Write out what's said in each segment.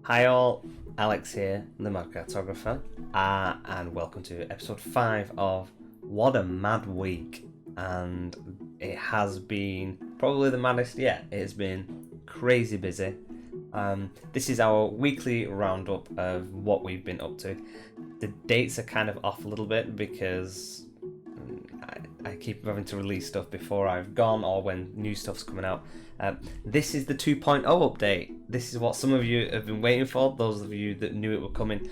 Hi all, Alex here, the Mad Cartographer, and welcome to episode 5 of What a Mad Week. And it has been probably the maddest yet. It has been crazy busy. This is our weekly roundup of what we've been up to. The dates are kind of off a little bit because I keep having to release stuff before I've gone or when new stuff's coming out. This is the 2.0 update. This is what some of you have been waiting for, those of you that knew it were coming.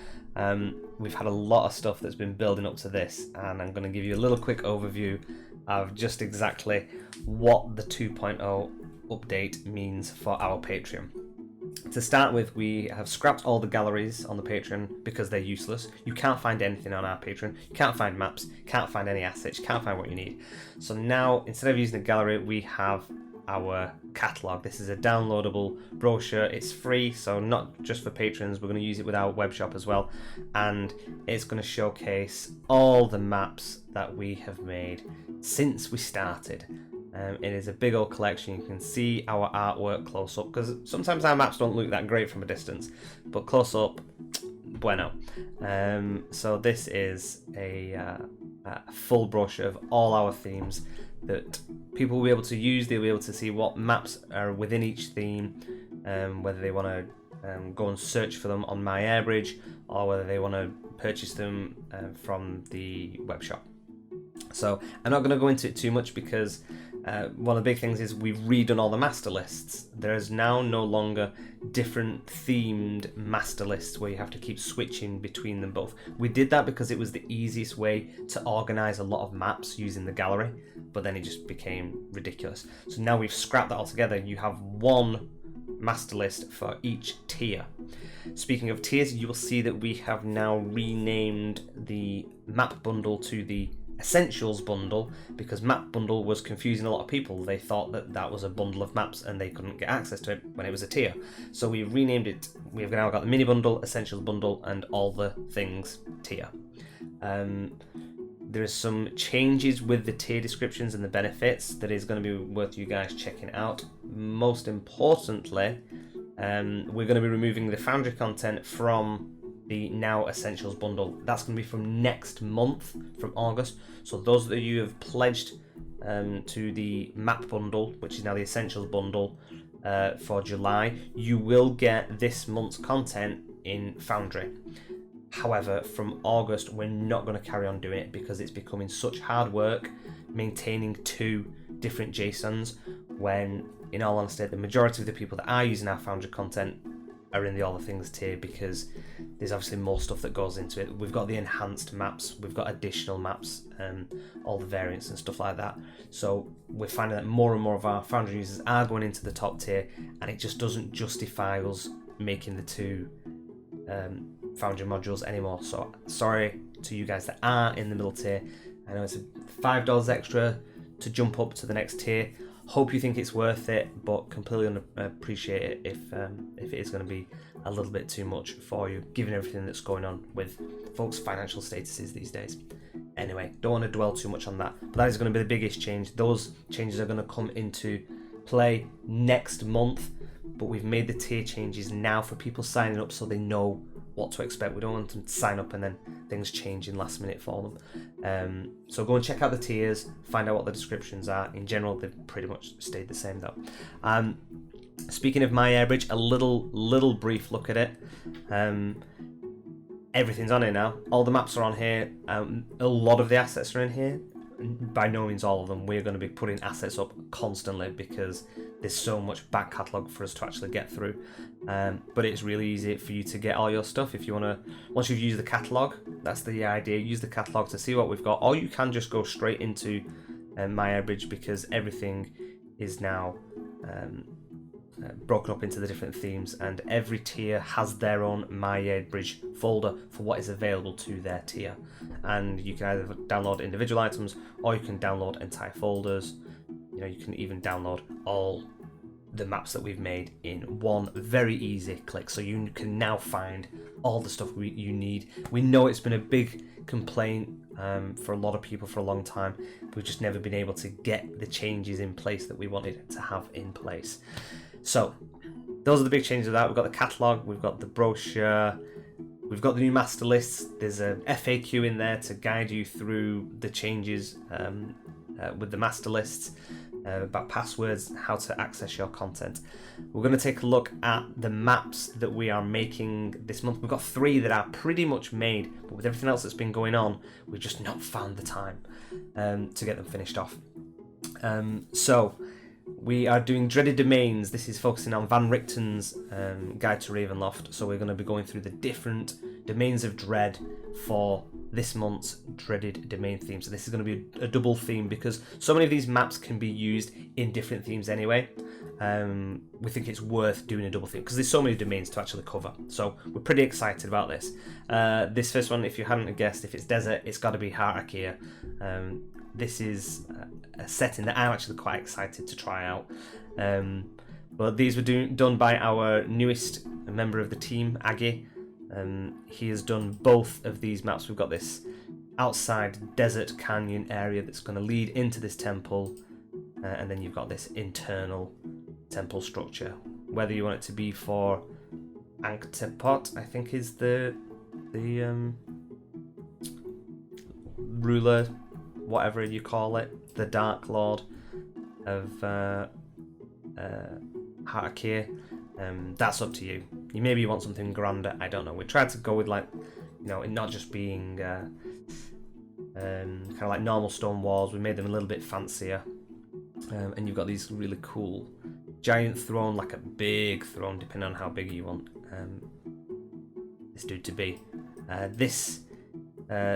We've had a lot of stuff that's been building up to this, and I'm going to give you a little quick overview of just exactly what the 2.0 update means for our Patreon. To start with, we have scrapped all the galleries on the Patreon because they're useless. You can't find anything on our Patreon. You can't find maps, can't find any assets, you can't find what you need. So now, instead of using the gallery, we have our catalogue. This is a downloadable brochure. It's free, so not just for patrons. We're going to use it with our web shop as well. And it's going to showcase all the maps that we have made since we started. It is a big old collection. You can see our artwork close up because sometimes our maps don't look that great from a distance, but close up, bueno. So this is a full brochure of all our themes that people will be able to use. They'll be able to see what maps are within each theme, whether they want to go and search for them on My Airbridge or whether they want to purchase them from the web shop. So I'm not going to go into it too much because one of the big things is we've redone all the master lists. There is now no longer different themed master lists where you have to keep switching between them both. We did that because it was the easiest way to organise a lot of maps using the gallery, but then it just became ridiculous. So now we've scrapped that altogether. You have one master list for each tier. Speaking of tiers, you will see that we have now renamed the map bundle to the Essentials bundle because map bundle was confusing a lot of people. They thought that that was a bundle of maps and they couldn't get access to it when it was a tier. So we renamed it. We've now got the mini bundle, Essentials bundle, and all the things tier. There is some changes with the tier descriptions and the benefits that is going to be worth you guys checking out. Most importantly, we're going to be removing the Foundry content from the now Essentials bundle. That's going to be from next month, from August. So those of you who have pledged to the map bundle, which is now the Essentials bundle for July, you will get this month's content in Foundry. However, from August, we're not going to carry on doing it because it's becoming such hard work maintaining two different JSONs when, in all honesty, the majority of the people that are using our Foundry content are in the All the Things tier because there's obviously more stuff that goes into it. We've got the enhanced maps, we've got additional maps, all the variants and stuff like that. So we're finding that more and more of our Foundry users are going into the top tier, and it just doesn't justify us making the two Foundry modules anymore. So sorry to you guys that are in the middle tier. I know it's $5 extra to jump up to the next tier. Hope you think it's worth it, but completely appreciate it if it is going to be a little bit too much for you, given everything that's going on with folks' financial statuses these days. Anyway, don't want to dwell too much on that, but that is going to be the biggest change. Those changes are going to come into play next month, but we've made the tier changes now for people signing up so they know what to expect. We don't want them to sign up and then things change in last minute for them. So go and check out the tiers, find out what the descriptions are. In general, they've pretty much stayed the same though. Speaking of My Airbridge, a little brief look at it. Everything's on here now. All the maps are on here. A lot of the assets are in here. By no means all of them. We're going to be putting assets up constantly because there's so much back catalogue for us to actually get through. But it's really easy for you to get all your stuff if you want to. Once you've used the catalogue, that's the idea. Use the catalogue to see what we've got, or you can just go straight into My Airbridge because everything is now broken up into the different themes, and every tier has their own My Airbridge folder for what is available to their tier. And you can either download individual items or you can download entire folders. You know, you can even download all the maps that we've made in one very easy click, so you can now find all the stuff you need. We know it's been a big complaint for a lot of people for a long time. We've just never been able to get the changes in place that we wanted to have in place. So those are the big changes of that. We've got the catalogue, we've got the brochure, we've got the new master lists. There's a FAQ in there to guide you through the changes with the master lists, about passwords, how to access your content. We're going to take a look at the maps that we are making this month. We've got 3 that are pretty much made, but with everything else that's been going on, we've just not found the time to get them finished off. So we are doing Dreaded Domains. This is focusing on Van Richten's Guide to Ravenloft. So we're going to be going through the different domains of dread for this month's Dreaded Domain theme. So this is going to be a double theme because so many of these maps can be used in different themes anyway. We think it's worth doing a double theme because there's so many domains to actually cover. So we're pretty excited about this. This first one, if you hadn't guessed, if it's desert, it's got to be Cartographer. This is a setting that I'm actually quite excited to try out. But these were done by our newest member of the team, Aggie. He has done both of these maps. We've got this outside desert canyon area that's going to lead into this temple, and then you've got this internal temple structure. Whether you want it to be for Anktepot, I think is the ruler, whatever you call it, the Dark Lord of Harkir. That's up to you. Maybe you want something grander, I don't know. We tried to go with, like, you know, it not just being kind of like normal stone walls. We made them a little bit fancier. And you've got these really cool giant throne, like a big throne, depending on how big you want this dude to be. This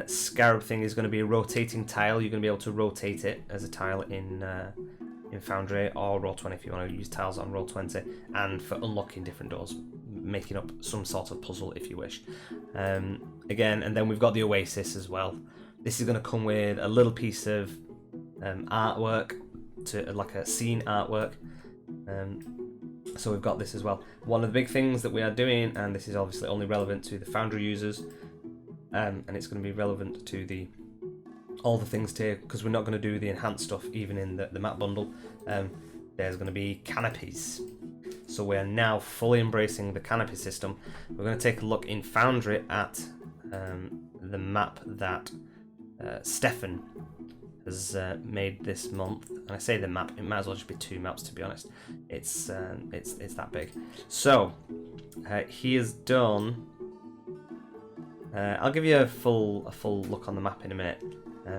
scarab thing is going to be a rotating tile. You're going to be able to rotate it as a tile in Foundry or Roll20 if you want to use tiles on Roll20, and for unlocking different doors, making up some sort of puzzle if you wish. Again, and then we've got the Oasis as well. This is going to come with a little piece of artwork, to like a scene artwork. So we've got this as well. One of the big things that we are doing, and this is obviously only relevant to the Foundry users, and it's going to be relevant to all the things tier, because we're not going to do the enhanced stuff even in the map bundle. There's going to be canopies. So we are now fully embracing the canopy system. We're going to take a look in Foundry at the map that Stefan has made this month. And I say the map, it might as well just be 2 maps, to be honest. It's that big. So he has done. I'll give you a full look on the map in a minute.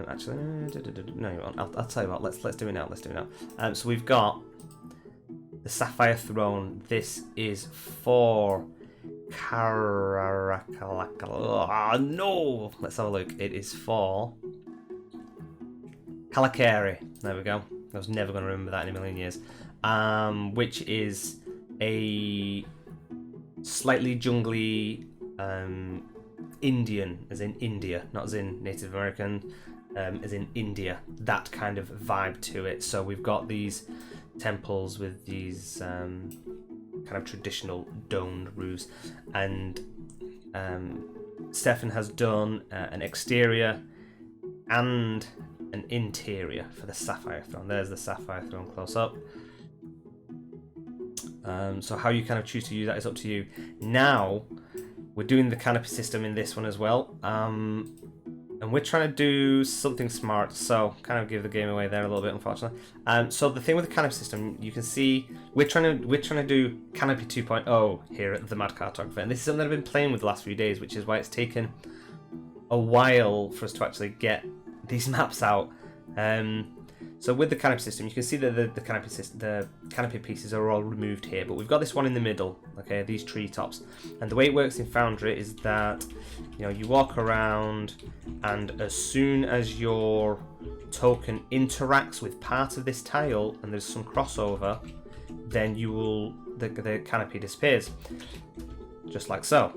Actually, no, you won't. I'll tell you what. Let's do it now. Let's do it now. So we've got the Sapphire Throne. This is for no. Let's have a look. It is for Kalakari. There we go. I was never going to remember that in a million years. Which is a slightly jungly Indian, as in India, not as in Native American, as in India. That kind of vibe to it. So we've got these temples with these kind of traditional domed roofs, and Stefan has done an exterior and an interior for the Sapphire Throne. There's the Sapphire Throne close up. So how you kind of choose to use that is up to you. Now we're doing the canopy system in this one as well, and we're trying to do something smart, so kind of give the game away there a little bit, unfortunately. So the thing with the canopy system, you can see we're trying to do Canopy 2.0 here at the Mad Cartographer, and this is something that I've been playing with the last few days, which is why it's taken a while for us to actually get these maps out. So with the canopy system, you can see that the canopy pieces are all removed here, but we've got this one in the middle, okay, these treetops. And the way it works in Foundry is that, you know, you walk around, and as soon as your token interacts with part of this tile and there's some crossover, then the canopy disappears, just like so.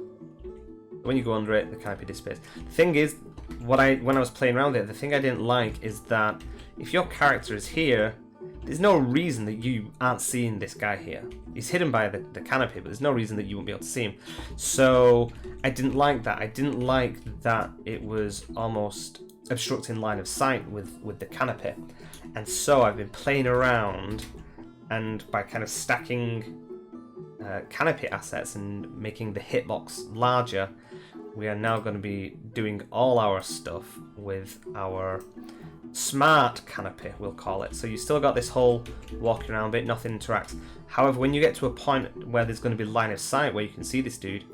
When you go under it, the canopy disappears. The thing is, when I was playing around with it, the thing I didn't like is that if your character is here, there's no reason that you aren't seeing this guy here. He's hidden by the canopy, but there's no reason that you won't be able to see him. So I didn't like that. I didn't like that it was almost obstructing line of sight with the canopy. And so I've been playing around, and by kind of stacking canopy assets and making the hitbox larger, we are now going to be doing all our stuff with our smart canopy, we'll call it. So you still got this whole walking around bit, nothing interacts. However, when you get to a point where there's going to be line of sight where you can see this dude,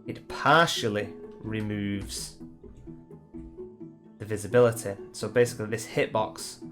it partially removes the visibility. So basically this hitbox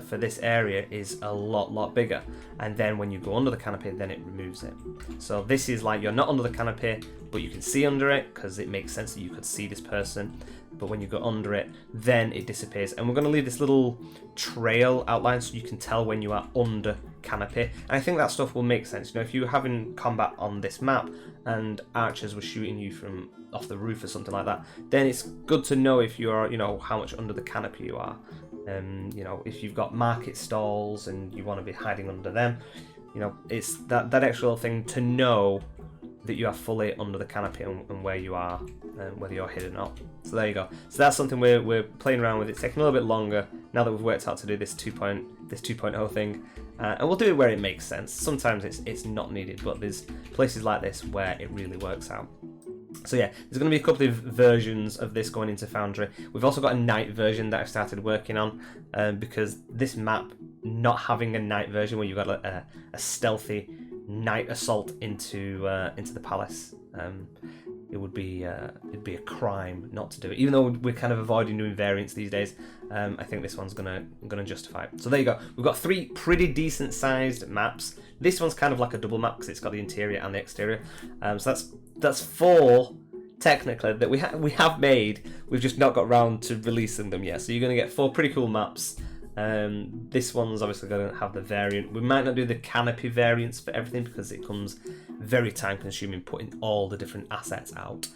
for this area is a lot bigger, and then when you go under the canopy, then it removes it. So this is like you're not under the canopy, but you can see under it because it makes sense that you could see this person. But when you go under it, then it disappears. And we're going to leave this little trail outline so you can tell when you are under canopy. And I think that stuff will make sense. You know, if you were having combat on this map and archers were shooting you from off the roof or something like that, then it's good to know if you are, you know, how much under the canopy you are. You know, if you've got market stalls and you want to be hiding under them, you know, it's that extra little thing to know that you are fully under the canopy and where you are, whether you're hidden or not. So there you go. So that's something we're playing around with. It's taking a little bit longer now that we've worked out to do this 2.0 thing, and we'll do it where it makes sense. Sometimes it's not needed, but there's places like this where it really works out. So yeah, there's going to be a couple of versions of this going into Foundry. We've also got a night version that I've started working on, because this map not having a night version where you've got a stealthy night assault into the palace, it'd be a crime not to do it. Even though we're kind of avoiding doing variants these days, I think this one's gonna justify it. So there you go. We've got 3 pretty decent sized maps. This one's kind of like a double map because it's got the interior and the exterior. So that's 4 technically that we have made. We've just not got round to releasing them yet. So you're gonna get 4 pretty cool maps. This one's obviously going to have the variant. We might not do the canopy variants for everything because it comes very time consuming putting all the different assets out.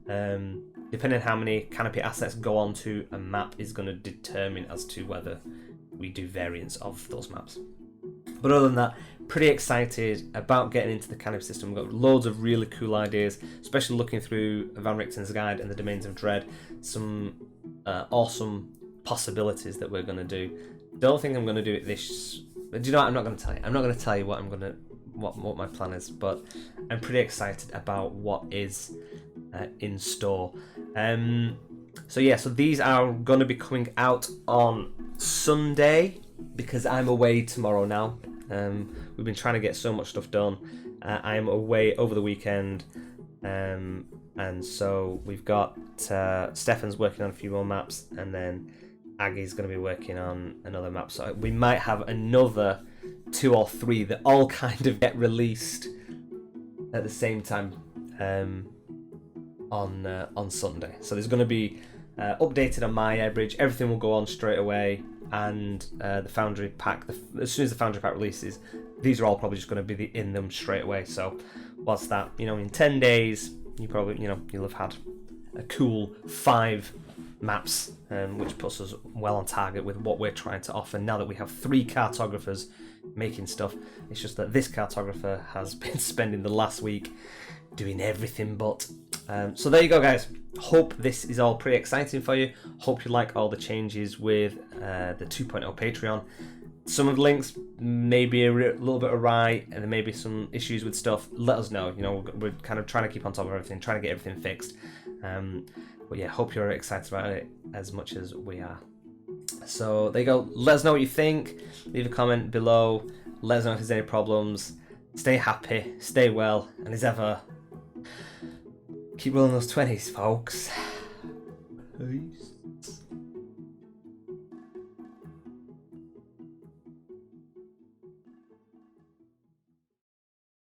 Depending on how many canopy assets go onto a map is going to determine as to whether we do variants of those maps. But other than that, pretty excited about getting into the canopy system. We've got loads of really cool ideas, especially looking through Van Richten's guide and the Domains of Dread. Some awesome possibilities that we're going to do. Don't think I'm going to do it this. Do you know what? I'm not going to tell you. I'm not going to tell you what my plan is, but I'm pretty excited about what is in store. So yeah, so these are going to be coming out on Sunday because I'm away tomorrow now. We've been trying to get so much stuff done. I'm away over the weekend, and so we've got Stefan's working on a few more maps, and then Aggie's going to be working on another map. So we might have another 2 or 3 that all kind of get released at the same time on Sunday. So there's going to be updated on my Airbridge. Everything will go on straight away, and the Foundry pack. As soon as the Foundry pack releases, these are all probably just going to be in them straight away. So what's that? You know, in 10 days, you'll have had a cool 5 maps, which puts us well on target with what we're trying to offer now that we have 3 cartographers making stuff. It's just that this cartographer has been spending the last week doing everything but. So there you go, guys. Hope this is all pretty exciting for you. Hope you like all the changes with the 2.0 Patreon. Some of the links may be a little bit awry, and there may be some issues with stuff. Let us know. You know, we're kind of trying to keep on top of everything, trying to get everything fixed. But yeah, hope you're excited about it as much as we are. So there you go. Let us know what you think. Leave a comment below. Let us know if there's any problems. Stay happy, stay well, and as ever, keep rolling those 20s, folks. Peace.